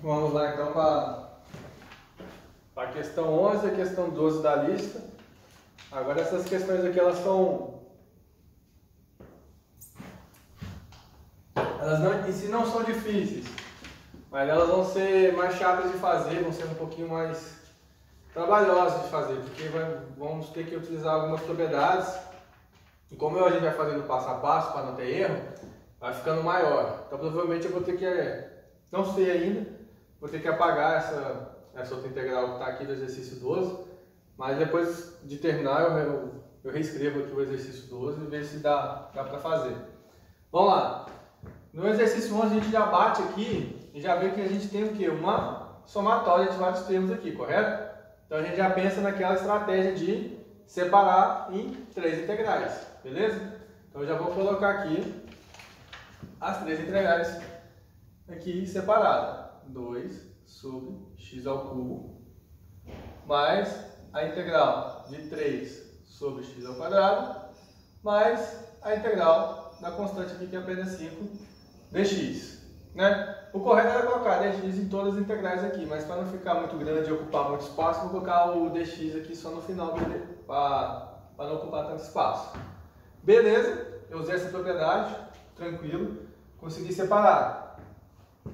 Vamos lá então para a questão 11 e a questão 12 da lista. Agora essas questões aqui elas não, em si não são difíceis, mas elas vão ser mais chatas de fazer, vão ser um pouquinho mais trabalhosas de fazer, porque vamos ter que utilizar algumas propriedades. E como a gente vai fazendo passo a passo para não ter erro, vai ficando maior. Então provavelmente eu vou ter que, não sei ainda, vou ter que apagar essa outra integral que está aqui do exercício 12, mas depois de terminar eu reescrevo aqui o exercício 12 e ver se dá para fazer. Vamos lá. No exercício 11 a gente já bate aqui e já vê que a gente tem o quê? Uma somatória de vários termos aqui, correto? Então a gente já pensa naquela estratégia de separar em 3 integrais, beleza? Então eu já vou colocar aqui as 3 integrais aqui separadas. 2 sobre x ao cubo mais a integral de 3 sobre x ao quadrado mais a integral da constante aqui que é apenas 5 dx, né? O correto era colocar dx em todas as integrais aqui, mas para não ficar muito grande e ocupar muito espaço, vou colocar o dx aqui só no final para não ocupar tanto espaço. Beleza, eu usei essa propriedade, tranquilo, consegui separar.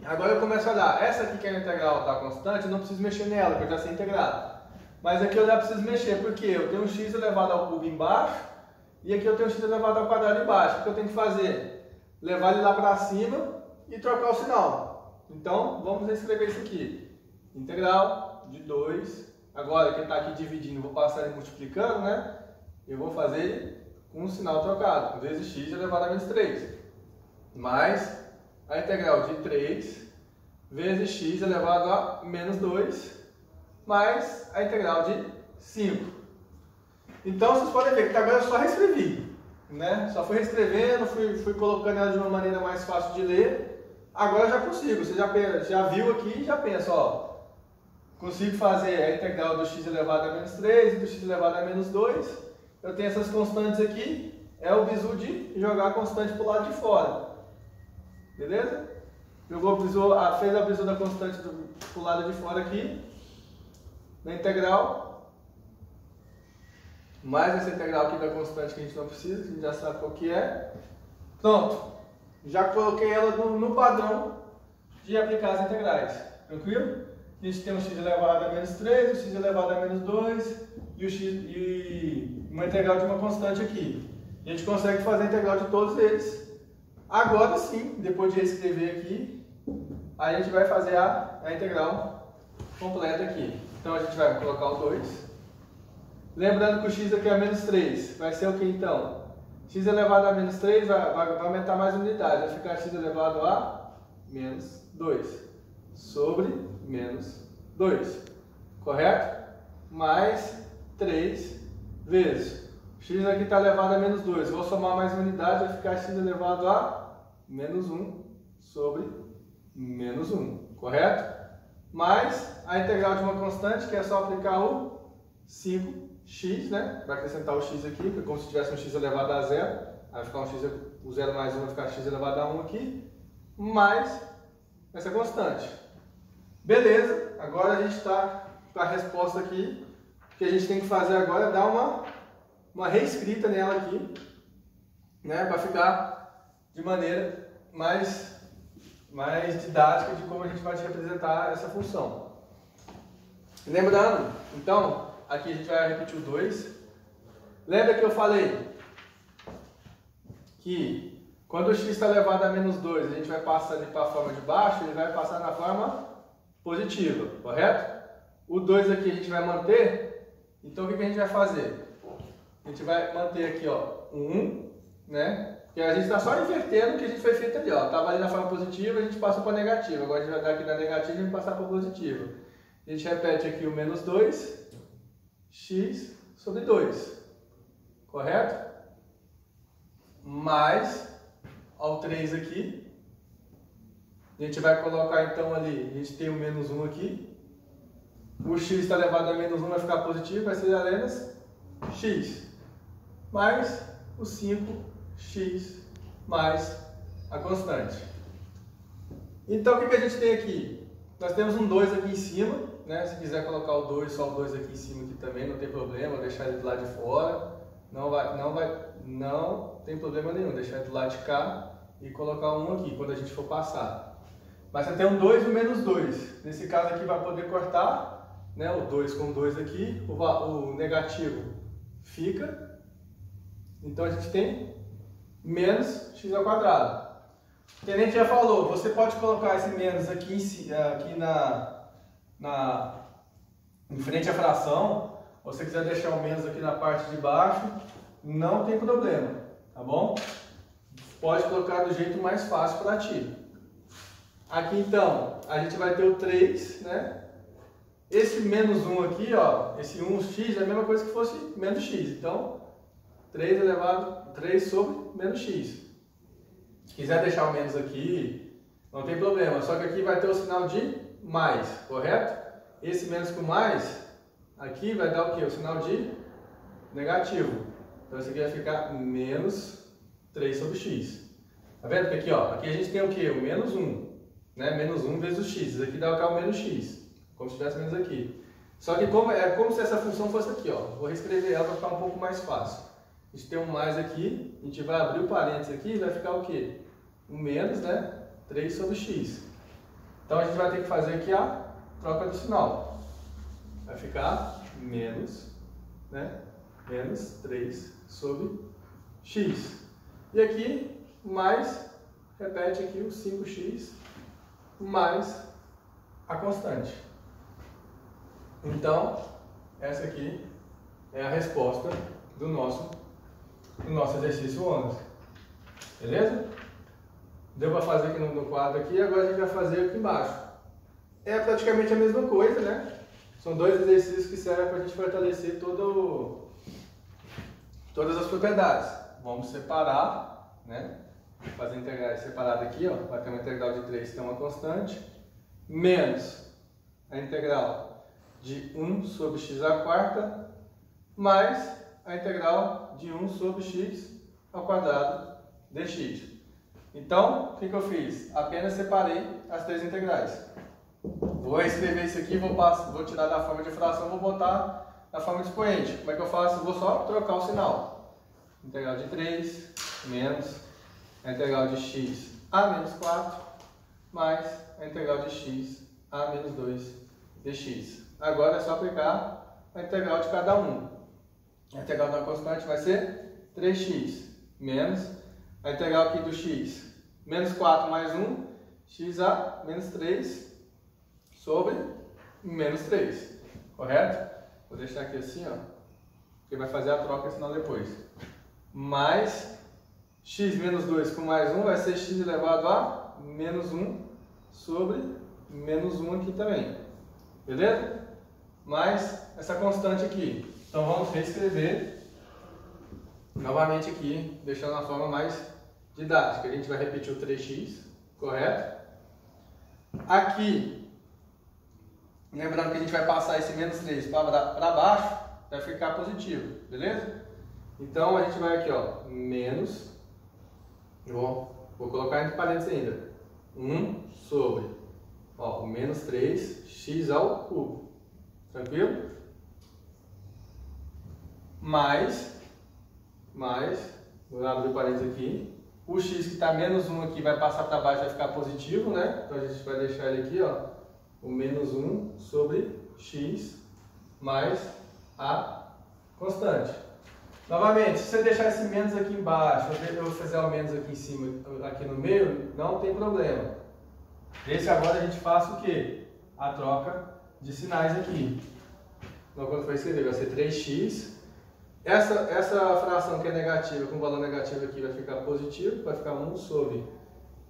Agora eu começo a olhar, essa aqui que é a integral da constante, eu não preciso mexer nela, porque eu já sei integrar. Mas aqui eu já preciso mexer, porque eu tenho um x elevado ao cubo embaixo, e aqui eu tenho um x elevado ao quadrado embaixo. O que eu tenho que fazer? Levar ele lá para cima e trocar o sinal. Então, vamos escrever isso aqui. Integral de 2, agora que está aqui dividindo, vou passar ele multiplicando, né? Eu vou fazer ele com um sinal trocado, vezes x elevado a menos 3, mais a integral de 3 vezes x elevado a menos 2, mais a integral de 5. Então, vocês podem ver que agora eu só reescrevi, né? Só fui reescrevendo, fui colocando ela de uma maneira mais fácil de ler. Agora eu já consigo, você já viu aqui e já pensa, ó, consigo fazer a integral do x elevado a menos 3 e do x elevado a menos 2. Eu tenho essas constantes aqui, é o bizu de jogar a constante para o lado de fora. Beleza? Fez a bizu da constante para o lado de fora aqui, na integral, mais essa integral aqui da constante que a gente não precisa, a gente já sabe qual que é. Pronto, já coloquei ela no padrão de aplicar as integrais, tranquilo? A gente tem um x elevado a menos 3, o x elevado a menos 2 e uma integral de uma constante aqui. A gente consegue fazer a integral de todos eles. Agora sim, depois de reescrever aqui, a gente vai fazer a integral completa aqui. Então a gente vai colocar o 2. Lembrando que o x aqui é menos 3. Vai ser o que então? X elevado a menos 3 vai aumentar mais unidade. Vai ficar x elevado a menos 2 sobre menos 2. Correto? Mais 3 vezes. X aqui está elevado a menos 2. Vou somar mais uma unidade, vai ficar x elevado a menos 1 sobre menos 1. Correto? Mais a integral de uma constante, que é só aplicar o 5x, né? Vai acrescentar o x aqui, porque é como se tivesse um x elevado a 0. Aí vai ficar o 0 mais 1 vai ficar x elevado a 1 aqui. Mais essa constante. Beleza, agora a gente está com a resposta aqui. O que a gente tem que fazer agora é dar uma reescrita nela aqui, né, para ficar de maneira mais didática de como a gente vai representar essa função. Lembrando, então, aqui a gente vai repetir o 2. Lembra que eu falei que quando o x está elevado a menos 2, a gente vai passar ele para a forma de baixo, ele vai passar na forma positiva, correto? O 2 aqui a gente vai manter, então o que a gente vai fazer? A gente vai manter aqui, ó, 1, né? Porque a gente está só invertendo o que a gente foi feito ali, ó. Estava ali na forma positiva, a gente passou para negativa. Agora a gente vai dar aqui na negativa e a gente passar para positiva. A gente repete aqui o menos 2, x sobre 2. Correto? Mais ao 3 aqui. A gente vai colocar então ali, a gente tem o menos 1 aqui. O x está elevado a menos 1 vai ficar positivo, vai ser apenas x. Mais o 5x mais a constante. Então, o que a gente tem aqui? Nós temos um 2 aqui em cima, né? Se quiser colocar o 2, só o 2 aqui em cima aqui também, não tem problema, deixar ele do lado de fora. Não tem problema nenhum, deixar ele do lado de cá e colocar um aqui quando a gente for passar. Mas você tem um 2 e um menos 2. Nesse caso aqui vai poder cortar, né? O 2 com o 2 aqui, o negativo fica. Então a gente tem menos x ao quadrado. O tenente já falou, você pode colocar esse menos aqui em frente à fração, ou se você quiser deixar o menos aqui na parte de baixo, não tem problema, tá bom? Pode colocar do jeito mais fácil para ti. Aqui então, a gente vai ter o 3, né? Esse menos 1 aqui, ó, esse 1x é a mesma coisa que fosse menos x, então 3 elevado 3 sobre menos x. Se quiser deixar o menos aqui, não tem problema, só que aqui vai ter o sinal de mais, correto? Esse menos com mais, aqui vai dar o que? O sinal de negativo. Então isso aqui vai ficar menos 3 sobre x. Tá vendo que aqui, ó, aqui a gente tem o que? O menos 1, né? Menos 1 vezes o x. Isso aqui dá o menos x, como se tivesse menos aqui. Só que é como se essa função fosse aqui, ó. Vou reescrever ela para ficar um pouco mais fácil. A gente tem um mais aqui, a gente vai abrir o parênteses aqui e vai ficar o quê? Um menos, né? 3 sobre x. Então a gente vai ter que fazer aqui a troca do sinal. Vai ficar menos, né? Menos 3 sobre x. E aqui, mais, repete aqui o 5x mais a constante. Então, essa aqui é a resposta do nosso exercício 11. Beleza? Deu para fazer aqui no quadro aqui, agora a gente vai fazer aqui embaixo. É praticamente a mesma coisa, né? São dois exercícios que servem para a gente fortalecer todas as propriedades. Vamos separar, né? Fazer integrais separadas aqui, ó. Vai ter uma integral de 3 que é uma constante, menos a integral de 1 sobre x à quarta, mais a integral de 1 sobre x ao quadrado dx. Então, o que eu fiz? Apenas separei as três integrais. Vou escrever isso aqui, vou tirar da forma de fração, vou botar na forma de expoente. Como é que eu faço? Vou só trocar o sinal. Integral de 3 menos a integral de x a menos 4 mais a integral de x a menos 2 dx. Agora é só aplicar a integral de cada um. A integral da constante vai ser 3x menos a integral aqui do x, menos 4 mais 1, x a menos 3 sobre menos 3, correto? Vou deixar aqui assim, ó, porque vai fazer a troca, senão depois. Mais x menos 2 com mais 1 vai ser x elevado a menos 1 sobre menos 1 aqui também, beleza? Mais essa constante aqui. Então vamos reescrever novamente aqui, deixando a forma mais didática. A gente vai repetir o 3x, correto? Aqui, lembrando que a gente vai passar esse menos 3 para baixo, vai ficar positivo, beleza? Então a gente vai aqui, ó, menos, vou colocar entre parênteses ainda, 1 sobre, ó, o menos 3x ao cubo, tranquilo? Mais, vou abrir o parênteses aqui, o x que está menos 1 aqui vai passar para baixo, vai ficar positivo, né? Então a gente vai deixar ele aqui, ó, o menos 1 sobre x mais a constante. Novamente, se você deixar esse menos aqui embaixo, eu fizer o menos aqui em cima, aqui no meio, não tem problema. Esse agora a gente faça o quê? A troca de sinais aqui. Então quando for escrever, vai ser 3x. Essa fração que é negativa, com valor negativo aqui, vai ficar positivo, vai ficar 1 sobre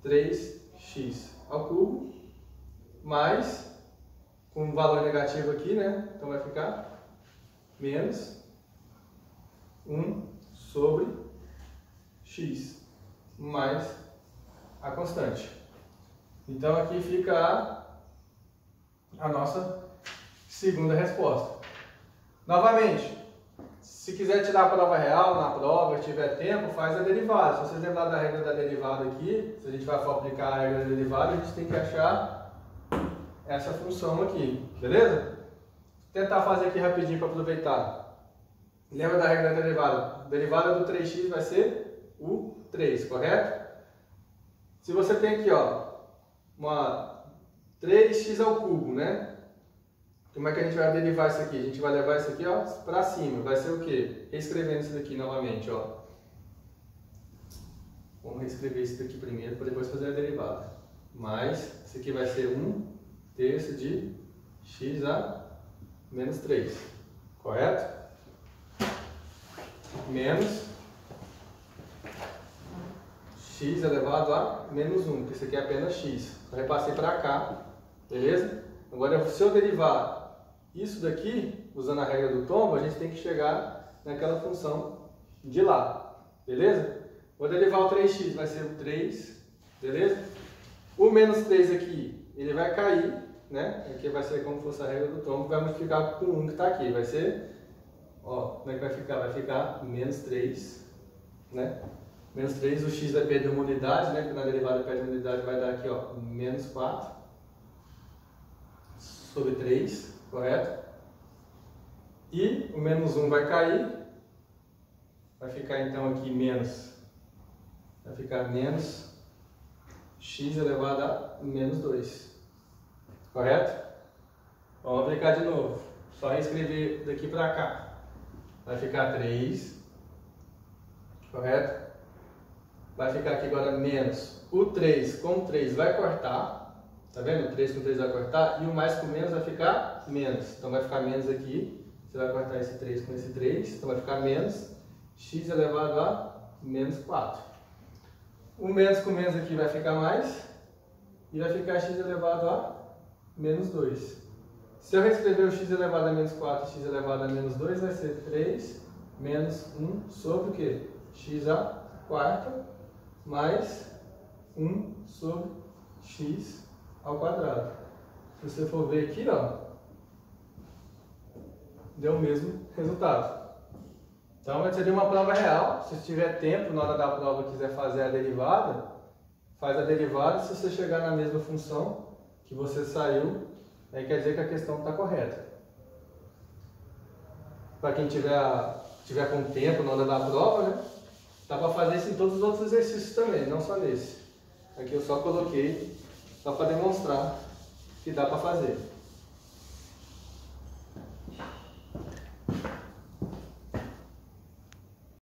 3x ao cubo, mais, com valor negativo aqui, né? Então vai ficar menos 1 sobre x, mais a constante. Então aqui fica a nossa segunda resposta. Novamente, se quiser tirar a prova real, na prova, se tiver tempo, faz a derivada. Se vocês lembrarem da regra da derivada aqui, se a gente vai for aplicar a regra da derivada, a gente tem que achar essa função aqui, beleza? Vou tentar fazer aqui rapidinho para aproveitar. Lembra da regra da derivada? A derivada do 3x vai ser o 3, correto? Se você tem aqui, ó, uma 3x ao cubo, né? Como é que a gente vai derivar isso aqui? A gente vai levar isso aqui, ó, para cima. Vai ser o quê? Reescrevendo isso daqui novamente, ó. Vamos reescrever isso daqui primeiro para depois fazer a derivada. Mais, isso aqui vai ser 1/3 de x a menos 3, correto? Menos x elevado a menos 1, porque isso aqui é apenas x. Eu repassei para cá, beleza? Agora, se eu derivar isso daqui, usando a regra do tombo, a gente tem que chegar naquela função de lá, beleza? Vou derivar o 3x, vai ser o 3, beleza? O menos 3 aqui, ele vai cair, né? Aqui vai ser como se fosse a regra do tombo, vai multiplicar com 1 que está aqui, vai ser, ó, como é que vai ficar? Vai ficar menos 3, né? Menos 3, o x vai perder uma unidade, né? Porque na derivada perde uma unidade, vai dar aqui, ó, menos 4 sobre 3, correto? E o menos 1 vai cair, vai ficar então aqui menos, vai ficar menos x elevado a menos 2, correto? Vamos aplicar de novo, só reescrever daqui para cá, vai ficar 3, correto? Vai ficar aqui agora menos o 3 com 3 vai cortar, tá vendo? O 3 com 3 vai cortar e o mais com menos vai ficar menos, então vai ficar menos aqui, você vai cortar esse 3 com esse 3, então vai ficar menos x elevado a menos 4. O menos com menos aqui vai ficar mais e vai ficar x elevado a menos 2. Se eu reescrever o x elevado a menos 4 e x elevado a menos 2, vai ser 3 menos 1 sobre o quê? X a quarta mais 1 sobre x ao quadrado. Se você for ver aqui, ó, deu o mesmo resultado. Então, seria uma prova real. Se tiver tempo na hora da prova e quiser fazer a derivada, faz a derivada. Se você chegar na mesma função que você saiu, aí quer dizer que a questão está correta. Para quem tiver com tempo na hora da prova, né? Dá para fazer isso em todos os outros exercícios também, não só nesse. Aqui eu só coloquei só para demonstrar que dá para fazer.